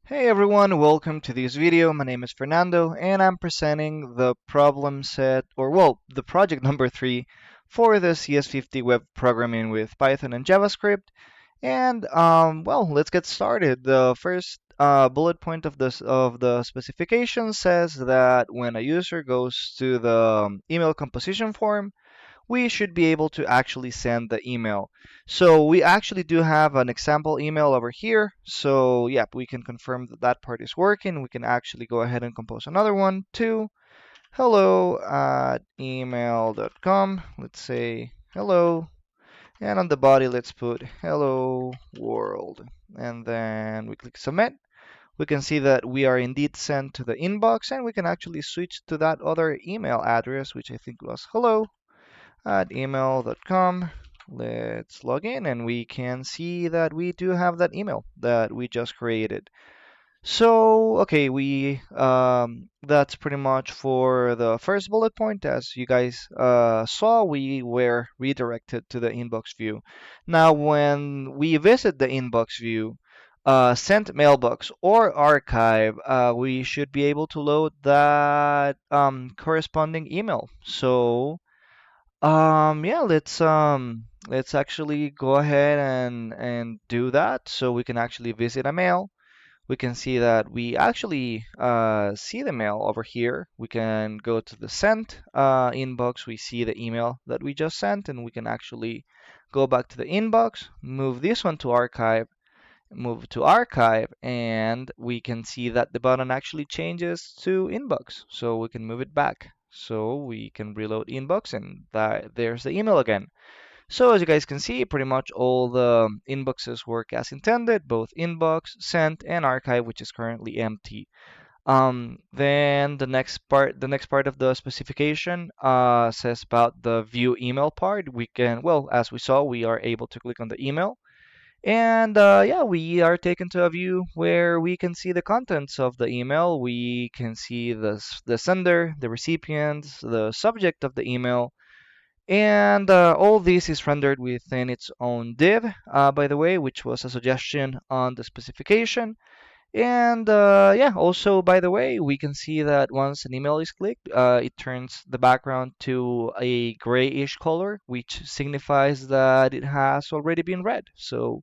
Hey everyone, welcome to this video. My name is Fernando and I'm presenting the problem set, the project number 3 for the CS50 web programming with Python and JavaScript. Let's get started. The first bullet point of the specification says that when a user goes to the email composition form, we should be able to actually send the email. So we actually do have an example email over here. So yep, we can confirm that that part is working. We can actually go ahead and compose another one to hello@email.com. Let's say hello. And on the body, let's put hello world. And then we click submit. We can see that we are indeed sent to the inbox, and we can actually switch to that other email address, which I think was hello@email.com. Let's log in and we can see that we do have that email that we just created. So, okay, we that's pretty much for the first bullet point. As you guys saw, we were redirected to the inbox view. Now, when we visit the inbox view, sent mailbox or archive, we should be able to load that corresponding email. So, yeah, let's actually go ahead and do that so we can actually visit a mail. We can see that we actually see the mail over here. We can go to the sent inbox. We see the email that we just sent, and we can actually go back to the inbox, move this one to archive, move to archive, and we can see that the button actually changes to inbox. So we can move it back. So we can reload inbox, and there's the email again. So as you guys can see, pretty much all the inboxes work as intended, both inbox, sent, and archive, which is currently empty. Then the next part of the specification says about the view email part. We can, well, as we saw, we are able to click on the email, and yeah, we are taken to a view where we can see the contents of the email. We can see the sender, the recipient, the subject of the email, and all this is rendered within its own div, by the way, which was a suggestion on the specification. And yeah, also, by the way, we can see that once an email is clicked, it turns the background to a grayish color, which signifies that it has already been read. So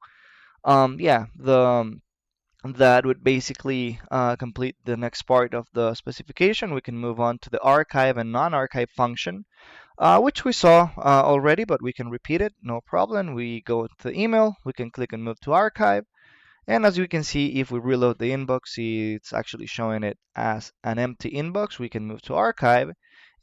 yeah, that would basically complete the next part of the specification. We can move on to the archive and non-archive function, which we saw already, but we can repeat it, no problem. We go to the email, we can click and move to archive, and as we can see, if we reload the inbox, it's actually showing it as an empty inbox. We can move to archive,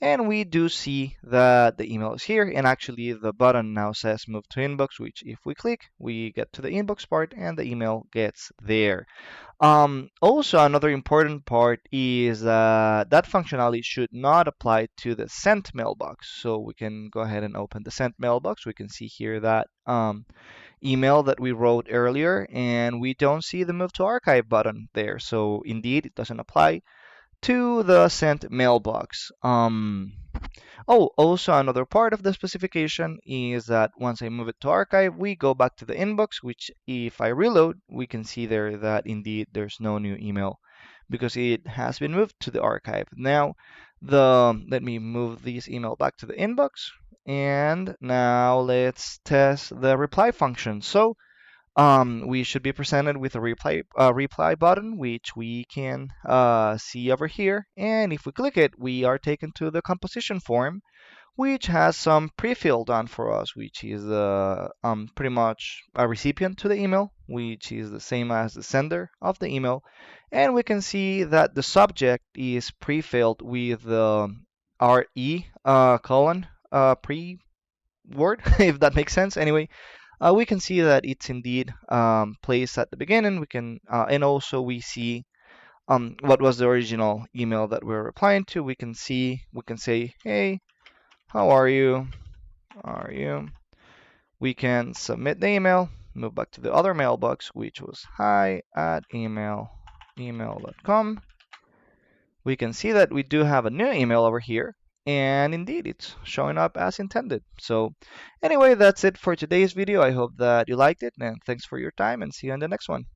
and we do see that the email is here, and actually the button now says move to inbox, which if we click, we get to the inbox part and the email gets there. Also, another important part is that functionality should not apply to the sent mailbox. So we can go ahead and open the sent mailbox. We can see here that email that we wrote earlier, and we don't see the move to archive button there. So indeed, it doesn't apply to the sent mailbox. Oh, also another part of the specification is that once I move it to archive, we go back to the inbox, which if I reload, we can see there that indeed there's no new email because it has been moved to the archive. Now, let me move this email back to the inbox, and now let's test the reply function. So we should be presented with a reply button, which we can see over here. And if we click it, we are taken to the composition form, which has some pre-fill done for us, which is pretty much a recipient to the email, which is the same as the sender of the email. And we can see that the subject is pre-filled with the RE colon pre-word, if that makes sense. Anyway, we can see that it's indeed placed at the beginning. We can and also we see what was the original email that we're replying to. We can say, hey, how are you? Are you? We can submit the email, move back to the other mailbox, which was hi@email.com. We can see that we do have a new email over here, and indeed it's showing up as intended. So anyway, that's it for today's video. I hope that you liked it, and thanks for your time, and see you in the next one.